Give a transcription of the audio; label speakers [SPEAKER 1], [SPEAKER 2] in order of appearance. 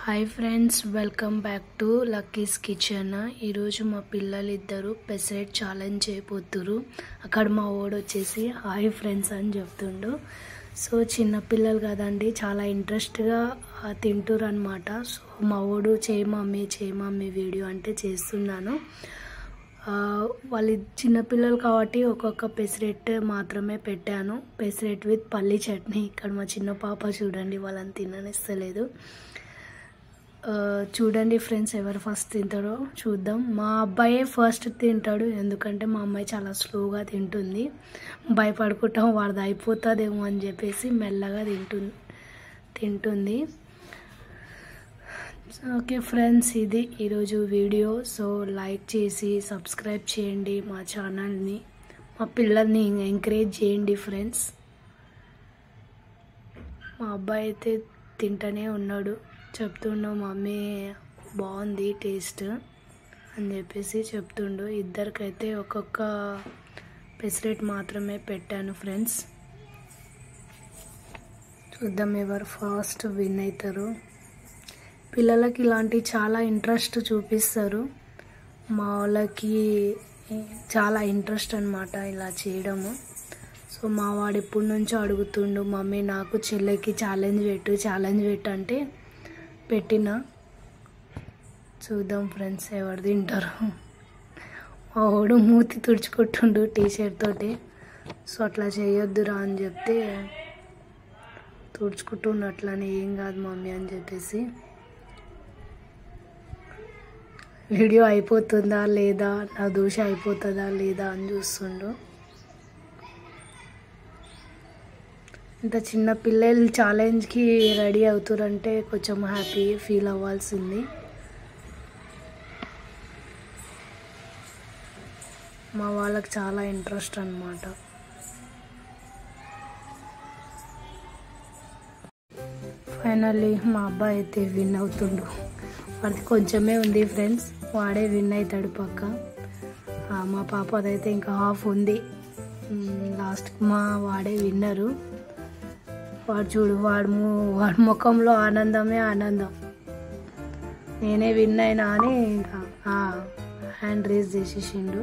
[SPEAKER 1] Hi friends, welcome back to Lucky's kitchen. ఈరోజు మా పిల్లలు ఇద్దరు పెసరెట్ ఛాలెంజ్ చేయబోతురు. అక్కడ మా వాడు వచ్చేసి హాయ్ ఫ్రెండ్స్ అని చెప్తుండు. సో చిన్నపిల్లలు కదండి, చాలా ఇంట్రెస్ట్గా తింటురు అనమాట. సో మా వాడు చేయి మమ్మీ వీడియో అంటే చేస్తున్నాను. వాళ్ళు చిన్నపిల్లలు కాబట్టి ఒక్కొక్క పెసరెట్ మాత్రమే పెట్టాను. పెసరెట్ విత్ పల్లి చట్నీ. ఇక్కడ మా చిన్న పాప చూడండి, వాళ్ళని తిననిస్తలేదు. చూడండి ఫ్రెండ్స్, ఎవరు ఫస్ట్ తింటారో చూద్దాం. మా అబ్బాయే ఫస్ట్ తింటాడు, ఎందుకంటే మా అమ్మాయి చాలా స్లోగా తింటుంది. భయపడుకుంటాం వాడిది అయిపోతుందేమో అని చెప్పేసి మెల్లగా తింటుంది. ఓకే ఫ్రెండ్స్, ఇది ఈరోజు వీడియో. సో లైక్ చేసి సబ్స్క్రైబ్ చేయండి మా ఛానల్ని. మా పిల్లల్ని ఎంకరేజ్ చేయండి ఫ్రెండ్స్. మా అబ్బాయి అయితే తింటూనే ఉన్నాడు, చెప్తుండు మమ్మీ బాగుంది టేస్ట్ అని చెప్పేసి చెప్తుండు. ఇద్దరికైతే ఒక్కొక్క పెసరెట్ మాత్రమే పెట్టాను ఫ్రెండ్స్. చూద్దాం ఎవరు ఫాస్ట్ విన్ అవుతారు. పిల్లలకి ఇలాంటి చాలా ఇంట్రెస్ట్ చూపిస్తారు. మా వాళ్ళకి చాలా ఇంట్రెస్ట్ అన్నమాట ఇలా చేయడము. సో మా వాడు ఎప్పటి నుంచో అడుగుతుండు, మమ్మీ నాకు చెల్లెకి ఛాలెంజ్ పెట్టు అంటే పెట్టిన. చూద్దాం ఫ్రెండ్స్ ఎవరు తింటారు. మా వాడు మూతి తుడుచుకుంటుండు టీషర్ట్ తోటి. సో అట్లా చేయొద్దురా అని చెప్తే తుడుచుకుంటుండు. అట్లానే ఏం కాదు మమ్మీ అని చెప్పేసి. వీడియో అయిపోతుందా లేదా, నా దోశ అయిపోతుందా లేదా అని చూస్తుండు. ఇంత చిన్న పిల్లలు ఛాలెంజ్కి రెడీ అవుతారంటే కొంచెం హ్యాపీ ఫీల్ అవ్వాల్సింది. మా వాళ్ళకి చాలా ఇంట్రెస్ట్ అన్నమాట. ఫైనల్లీ మా అబ్బాయి అయితే విన్ అవుతుండు. వాడికి కొంచెమే ఉంది ఫ్రెండ్స్, వాడే విన్ అవుతాడు పక్క. మా పాపదైతే ఇంకా హాఫ్ ఉంది. లాస్ట్కి మా వాడే విన్నరు. వాడు చూడు, వాడి ముఖంలో ఆనందమే ఆనందం. నేనే విన్ అయినా అని ఇంకా హ్యాండ్ రేజ్ చేసేసిండు.